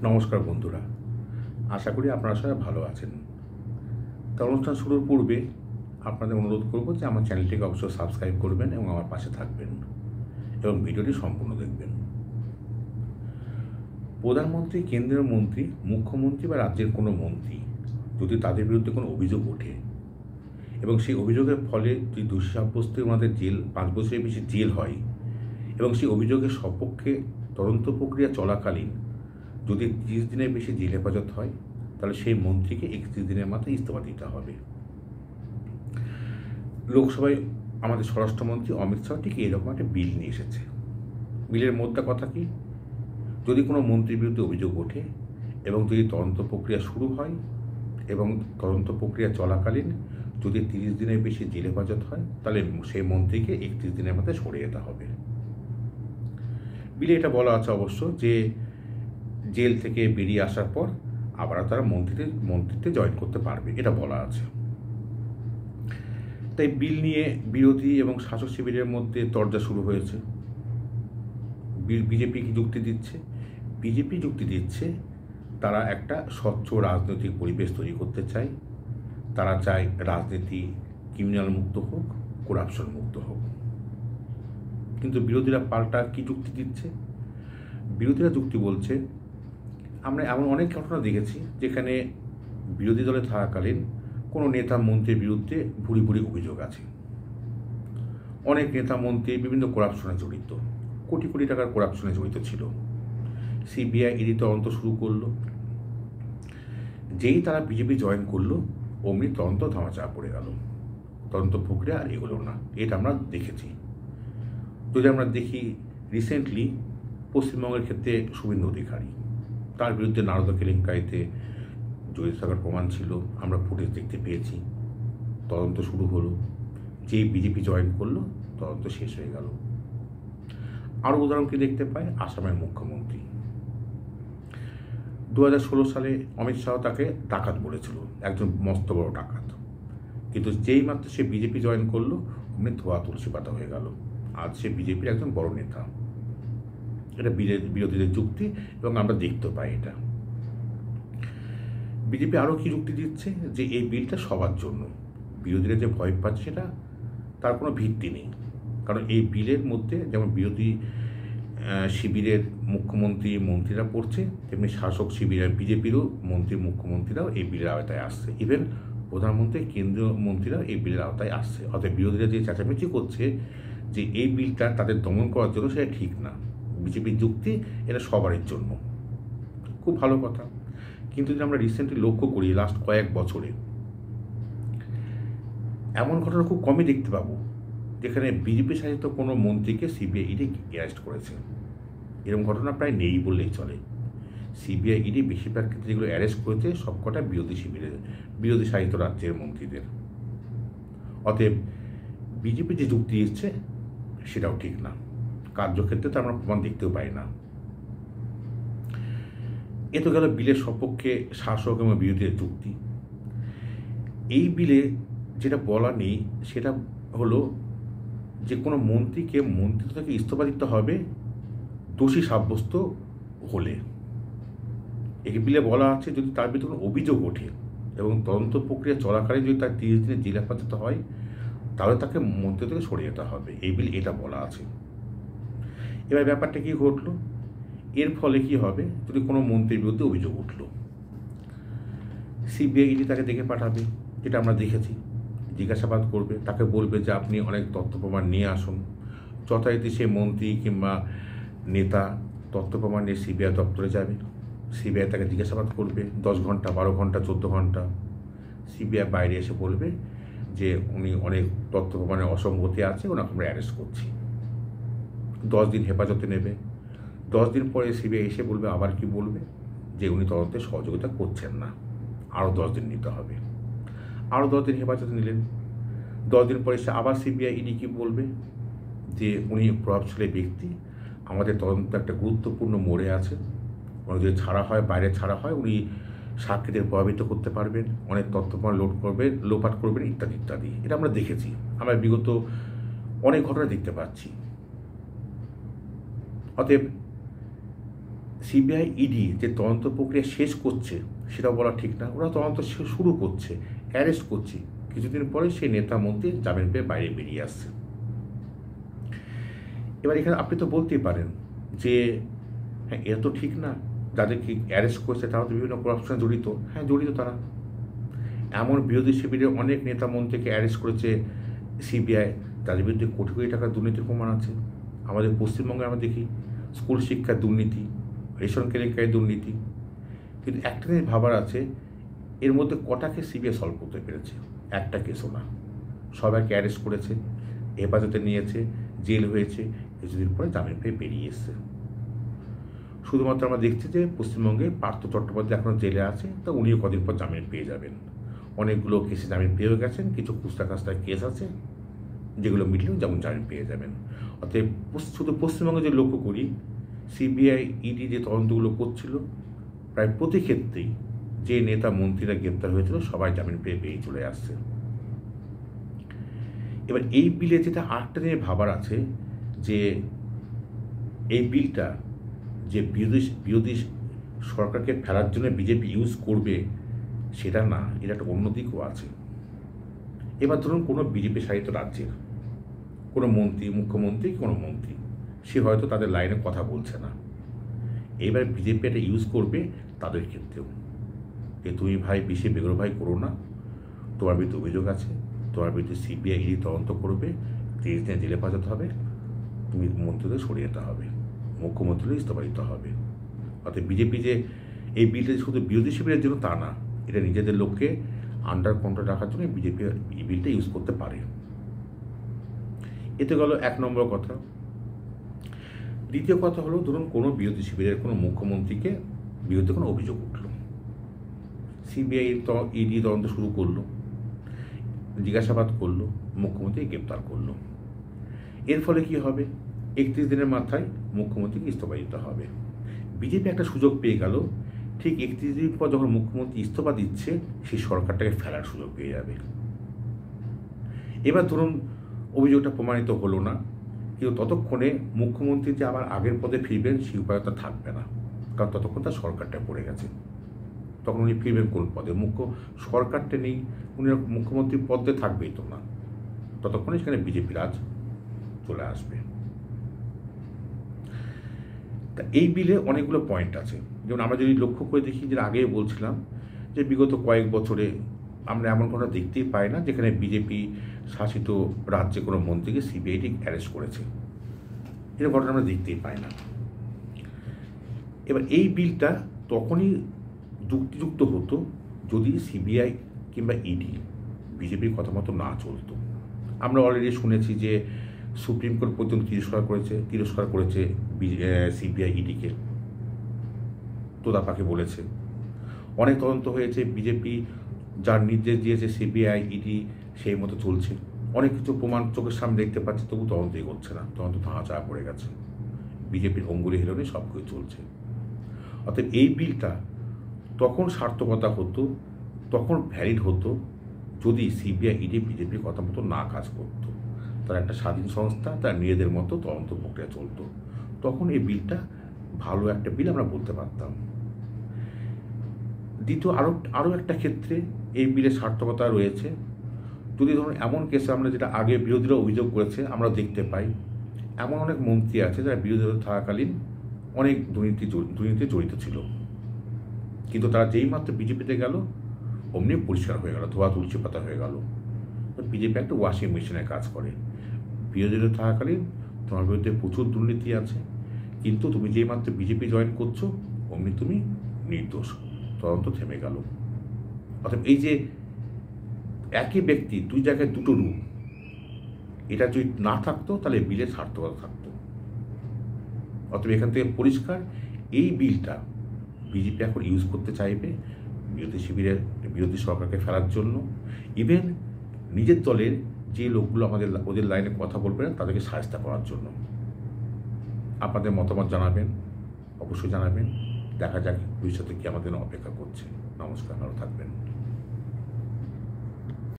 নমস্কার বন্ধুরা, আশা করি আপনারা সবাই ভালো আছেন। তা অনুষ্ঠান শুরুর পূর্বে আপনাদের অনুরোধ করব যে আমার চ্যানেলটিকে অবশ্যই সাবস্ক্রাইব করবেন এবং আমার পাশে থাকবেন এবং ভিডিওটি সম্পূর্ণ দেখবেন। প্রধানমন্ত্রী, কেন্দ্রীয় মন্ত্রী, মুখ্যমন্ত্রী বা রাজ্যের কোনো মন্ত্রী যদি তাদের বিরুদ্ধে কোনো অভিযোগ ওঠে এবং সেই অভিযোগের ফলে যদি দোষী সাব্যস্ত ওনাদের জেল 5 বছরের বেশি জেল হয় এবং সেই অভিযোগের সপক্ষে তদন্ত প্রক্রিয়া চলাকালীন যদি 30 দিনের বেশি জেল হেফাজত হয়, তাহলে সেই মন্ত্রীকে 31 দিনের মাথায় ইস্তফা দিতে হবে। লোকসভায় আমাদের স্বরাষ্ট্রমন্ত্রী অমিত শাহ ঠিক এরকম একটা বিল নিয়ে এসেছে। বিলের মোদ্দা কথা কি, যদি কোনো মন্ত্রীর বিরুদ্ধে অভিযোগ ওঠে এবং যদি তদন্ত প্রক্রিয়া শুরু হয় এবং তদন্ত প্রক্রিয়া চলাকালীন যদি 30 দিনের বেশি জেল হেফাজত হয়, তাহলে সেই মন্ত্রীকে 31 দিনের মাথায় সরিয়ে যেতে হবে। বিলে এটা বলা আছে অবশ্য যে জেল থেকে বেরিয়ে আসার পর আবার তারা মন্ত্রিত্বে জয়েন করতে পারবে, এটা বলা আছে। তাই বিল নিয়ে বিরোধী এবং শাসক শিবিরের মধ্যে তরজা শুরু হয়েছে। বিজেপি কি যুক্তি দিচ্ছে? বিজেপি যুক্তি দিচ্ছে তারা একটা স্বচ্ছ রাজনৈতিক পরিবেশ তৈরি করতে চায়। তারা চায় রাজনীতি ক্রিমিনাল মুক্ত হোক, করাপশন মুক্ত হোক। কিন্তু বিরোধীরা পাল্টা কি যুক্তি দিচ্ছে? বিরোধীরা যুক্তি বলছে, আমরা এমন অনেক ঘটনা দেখেছি যেখানে বিরোধী দলে থাকাকালীন কোনো নেতা মন্ত্রীর বিরুদ্ধে ভুরি ভুরি অভিযোগ আছে। অনেক নেতা মন্ত্রী বিভিন্ন করাপশনে জড়িত, কোটি কোটি টাকার করাপশনে জড়িত ছিল। সিবিআই ইডি তদন্ত শুরু করলো। যেই তারা বিজেপি জয়েন করলো, অমনি তদন্ত ধামাচাপা পড়ে গেল, তদন্ত প্রক্রিয়া আর এগোলো না। এটা আমরা দেখেছি। যদি আমরা দেখি রিসেন্টলি পশ্চিমবঙ্গের ক্ষেত্রে শুভেন্দু অধিকারী, তার বিরুদ্ধে নারদা কেলেঙ্কারিতে জড়িত থাকার প্রমাণ ছিল, আমরা ফুটেজ দেখতে পেয়েছি। তদন্ত শুরু হলো, যেই বিজেপি জয়েন করলো তদন্ত শেষ হয়ে গেল। আরও উদাহরণ কি দেখতে পাই, আসামের মুখ্যমন্ত্রী 2016 সালে অমিত শাহ তাকে ডাকাত বলেছিল, একজন মস্ত বড় ডাকাত। কিন্তু যেই মাত্র সে বিজেপি জয়েন করলো, অমনি ধোয়া তুলসী পাতা হয়ে গেল। আজ সে বিজেপির একজন বড় নেতা। এটা বিরোধীদের যুক্তি এবং আমরা দেখতে পাই এটা। বিজেপি আরও কি যুক্তি দিচ্ছে যে এই বিলটা সবার জন্য। বিরোধীরা যে ভয় পাচ্ছে সেটা তার কোনো ভিত্তি নেই, কারণ এই বিলের মধ্যে যেমন বিরোধী শিবিরের মুখ্যমন্ত্রী মন্ত্রীরা পড়ছে, তেমনি শাসক শিবিরের বিজেপিরও মন্ত্রী মুখ্যমন্ত্রীরাও এই বিলের আওতায় আসছে। ইভেন প্রধানমন্ত্রী, কেন্দ্রীয় মন্ত্রীরাও এই বিলের আওতায় আসছে। অর্থাৎ বিরোধীরা যে চেঁচামেচি করছে যে এই বিলটা তাদের দমন করার জন্য, সেটা ঠিক না। বিজেপির যুক্তি এটা সবারই জন্য, খুব ভালো কথা। কিন্তু যদি আমরা রিসেন্টলি লক্ষ্য করি, লাস্ট কয়েক বছরে এমন ঘটনা খুব কমই দেখতে পাবো যেখানে বিজেপি শাসিত কোনো মন্ত্রীকে সিবিআই ইডি অ্যারেস্ট করেছে। এরকম ঘটনা প্রায় নেই বললেই চলে। সিবিআই ইডি বেশিরভাগ ক্ষেত্রে যেগুলো অ্যারেস্ট করেছে সবকটা বিরোধী শাসিত রাজ্যের মন্ত্রীদের। অতএব বিজেপি যে যুক্তি দিচ্ছে সেটাও ঠিক না। কার্যক্ষেত্রে তো আমরা প্রমাণ দেখতেও পাই না। এ তো গেল বিলের সপক্ষে শাসক এবং বিরোধীদের যুক্তি। এই বিলে যেটা বলা নেই সেটা হলো যে কোনো মন্ত্রীকে মন্ত্রিত্ব থেকে ইস্তফা দিতে হবে দোষী সাব্যস্ত হলে। এই বিলে বলা আছে যদি তার বিরুদ্ধে কোনো অভিযোগ ওঠে এবং তদন্ত প্রক্রিয়া চলাকালীন যদি তার 30 দিনের জেল হেফাজত হয়, তাহলে তাকে মন্ত্রী থেকে সরিয়ে যেতে হবে। এই বিল এটা বলা আছে। এবার ব্যাপারটা কি ঘটলো, এর ফলে কি হবে, যদি কোনো মন্ত্রীর বিরুদ্ধে অভিযোগ উঠল, সিবিআই ইডি তাকে দেখে পাঠাবে, যেটা আমরা দেখেছি। জিজ্ঞাসাবাদ করবে, তাকে বলবে যে আপনি অনেক তথ্য প্রমাণ নিয়ে আসুন। যথারীতি সে মন্ত্রী কিংবা নেতা তথ্য প্রমাণ নিয়ে সিবিআই দপ্তরে যাবে। সিবিআই তাকে জিজ্ঞাসাবাদ করবে 10 ঘন্টা, 12 ঘন্টা, 14 ঘন্টা। সিবিআই বাইরে এসে বলবে যে উনি অনেক তথ্য প্রমাণের অসঙ্গতি আছে, ওনাকে আমরা অ্যারেস্ট করছি। 10 দিন হেফাজতে নেবে। 10 দিন পরে সিবিআই এসে বলবে, আবার কি বলবে, যে উনি তদন্তে সহযোগিতা করছেন না, আরও 10 দিন নিতে হবে। আরও 10 দিন হেফাজতে নিলেন। 10 দিন পরে সে আবার সিবিআই ইডি কি বলবে, যে উনি প্রভাবশালী ব্যক্তি, আমাদের তদন্ত একটা গুরুত্বপূর্ণ মোড়ে আছে, উনি যদি ছাড়া হয়, বাইরে ছাড়া হয়, উনি সাক্ষীদের প্রভাবিত করতে পারবেন, অনেক তথ্য প্রমাণ লোপাট করবেন, ইত্যাদি ইত্যাদি। এটা আমরা দেখেছি, আমরা বিগত অনেক ঘটনা দেখতে পাচ্ছি। অতএব সিবিআই ইডি যে তদন্ত প্রক্রিয়া শেষ করছে সেটাও বলা ঠিক না। ওরা তদন্ত শুরু করছে, অ্যারেস্ট করছে, কিছুদিন পরে সেই নেতা মন্ত্রী জামিন পেয়ে বাইরে বেরিয়ে আসছে। এবার এখানে আপনি তো বলতেই পারেন যে হ্যাঁ, এটা তো ঠিক না, যাদেরকে অ্যারেস্ট করছে তারা তো বিভিন্ন করাপশনে জড়িত। হ্যাঁ, জড়িত তারা। এমন বিরোধী শিবিরের অনেক নেতা মন্ত্রীকে অ্যারেস্ট করেছে সিবিআই, তাদের বিরুদ্ধে কোটি কোটি টাকার দুর্নীতির প্রমাণ আছে। আমাদের পশ্চিমবঙ্গে আমরা দেখি স্কুল শিক্ষার দুর্নীতি, রেশন কেলেঙ্কারির দুর্নীতি। কিন্তু একটা জিনিস ভাবার আছে, এর মধ্যে কটাকে সিবিআই সলভ করতে পেরেছে? একটা কেসও না। সবাইকে অ্যারেস্ট করেছে, হেফাজতে নিয়েছে, জেল হয়েছে, কিছুদিন পরে জামিন পেয়ে বেরিয়ে এসছে। শুধুমাত্র আমরা দেখছি যে পশ্চিমবঙ্গে পার্থ চট্টোপাধ্যায় এখনও জেলে আছে, তা উনিও কদিন পর জামিন পেয়ে যাবেন। অনেকগুলো কেসে জামিন পেয়েও গেছেন, কিছু খুচরা খাস্তায় কেস আছে যেগুলো মিটলেও যেমন জামিন পেয়ে যাবেন। অতএব শুধু পশ্চিমবঙ্গে যে লক্ষ্য করি, সিবিআই ইডি যে তদন্তগুলো করছিল, প্রায় প্রতি ক্ষেত্রেই যে নেতা মন্ত্রীরা গ্রেপ্তার হয়েছিল সবাই জামিন পেয়ে বেরিয়ে চলে আসছে। এবার এই বিলে যেটা আরেকটা নিয়ে ভাবার আছে যে এই বিলটা যে বিরোধী সরকারকে ফেলার জন্য বিজেপি ইউজ করবে সেটা না, এটা একটা অন্য দিকও আছে। এবার ধরুন কোনো বিজেপি শাসিত রাজ্যের কোনো মন্ত্রী, মুখ্যমন্ত্রী, কোনো মন্ত্রী, সে হয়তো তাদের লাইনে কথা বলছে না। এবার বিজেপি এটা ইউজ করবে তাদের ক্ষেত্রেও, যে তুমি ভাই বেশি বেগর ভাই করো না, তোমার বিরুদ্ধে অভিযোগ আছে, তোমার বিরুদ্ধে সিবিআই ইডি তদন্ত করবে, 30 দিনে জেলে পাঠাতে হবে, তুমি মন্ত্রীদের সরিয়ে যেতে হবে, মুখ্যমন্ত্রীদের ইস্তফা দিতে হবে। অর্থাৎ বিজেপি যে এই বিলটা শুধু বিরোধী শিবিরের জন্য তা না, এটা নিজেদের লোককে আন্ডার কন্ট্রোল রাখার জন্য বিজেপি এই বিলটা ইউজ করতে পারে। এতে গেল 1 নম্বর কথা। দ্বিতীয় কথা হলো, ধরুন কোনো বিরোধী শিবিরের কোনো মুখ্যমন্ত্রীকে বিরুদ্ধে কোনো অভিযোগ উঠল, সিবিআই ইডি তদন্ত শুরু করলো, জিজ্ঞাসাবাদ করলো, মুখ্যমন্ত্রী গ্রেপ্তার করলো। এর ফলে কি হবে? 31 দিনের মাথায় মুখ্যমন্ত্রীকে ইস্তফা দিতে হবে। বিজেপি একটা সুযোগ পেয়ে গেল, ঠিক 31 দিন পর যখন মুখ্যমন্ত্রী ইস্তফা দিচ্ছে সেই সরকারটাকে ফেলার সুযোগ পেয়ে যাবে। এবার ধরুন অভিযোগটা প্রমাণিত হলো না, কিন্তু ততক্ষণে মুখ্যমন্ত্রী যে আবার আগের পদে ফিরবেন সেই উপায়টা থাকবে না, কারণ ততক্ষণ তার সরকারটা পড়ে গেছে। তখন উনি ফিরবেন কোন পদে? সরকারটা নেই, উনি মুখ্যমন্ত্রীর পদে থাকবেই তো না, ততক্ষণে সেখানে বিজেপি রাজ চলে আসবে। তা এই বিলে অনেকগুলো পয়েন্ট আছে। যেমন আমরা যদি লক্ষ্য করে দেখি, যে আগেই বলছিলাম যে বিগত কয়েক বছরে আমরা এমন ঘটনা দেখতেই পাই না যেখানে বিজেপি শাসিত রাজ্যে কোনো মন্ত্রীকে সিবিআইডি অ্যারেস্ট করেছে, এরকম ঘটনা আমরা দেখতেই পাই না। এবার এই বিলটা তখনই যুক্তিযুক্ত হতো যদি সিবিআই কিংবা ইডি বিজেপির কথা মতো না চলতো। আমরা অলরেডি শুনেছি যে সুপ্রিম কোর্ট পর্যন্ত তিরস্কার করেছে সিবিআই ইডিকে, তোদাপাকে বলেছে। অনেক তদন্ত হয়েছে, বিজেপি যার নির্দেশ দিয়েছে সিবিআই ইডি সেই মতো চলছে। অনেক কিছু প্রমাণ চোখের সামনে দেখতে পাচ্ছে, তবু তদন্তই করছে না, তদন্ত ধাঁচা পড়ে গেছে, বিজেপির অঙ্গুলি হিলনে সব কিছু চলছে। অর্থাৎ এই বিলটা তখন সার্থকতা হতো, তখন ভ্যালিড হতো যদি সিবিআই ইডি বিজেপির কথা মতো না কাজ করতো। তারা একটা স্বাধীন সংস্থা, তার নিজেদের মতো তদন্ত প্রক্রিয়া চলতো, তখন এই বিলটা ভালো একটা বিল আমরা বলতে পারতাম। দ্বিতীয় আরও একটা ক্ষেত্রে এই বিলের সার্থকতা রয়েছে, যদি ধরুন এমন কেসে আমরা যেটা আগে বিরোধীরা অভিযোগ করেছে আমরা দেখতে পাই, এমন অনেক মন্ত্রী আছে যারা বিরোধী দলে থাকাকালীন অনেক দুর্নীতি জড়িত ছিল, কিন্তু তারা যেই মাত্র বিজেপিতে গেল অমনি পরিষ্কার হয়ে গেল, ধোয়া তুলসী পাতা হয়ে গেল। বিজেপি একটা ওয়াশিং মেশিনের কাজ করে, বিরোধী দলে থাকাকালীন তোমার বিরুদ্ধে প্রচুর দুর্নীতি আছে, কিন্তু তুমি যেই মাত্র বিজেপি জয়েন করছো অমনি তুমি নির্দোষ, তদন্ত থেমে গেল। অর্থাৎ এই যে একই ব্যক্তি দুই জায়গায় দুটো রূপ, এটা যদি না থাকতো তাহলে বিলের সার্থকতা থাকতো। অর্থাৎ এখান থেকে পরিষ্কার এই বিলটা বিজেপি এখন ইউজ করতে চাইবে বিরোধী সরকারকে ফেলার জন্য, ইভেন নিজের দলের যে লোকগুলো ওদের লাইনে কথা বলবে না তাদেরকে সাহায্য করার জন্য। আপনাদের মতামত জানাবেন, অবশ্যই জানাবেন। দেখা যাক ভবিষ্যতে কি আমাদের অপেক্ষা করছে। নমস্কার, ভালো থাকবেন।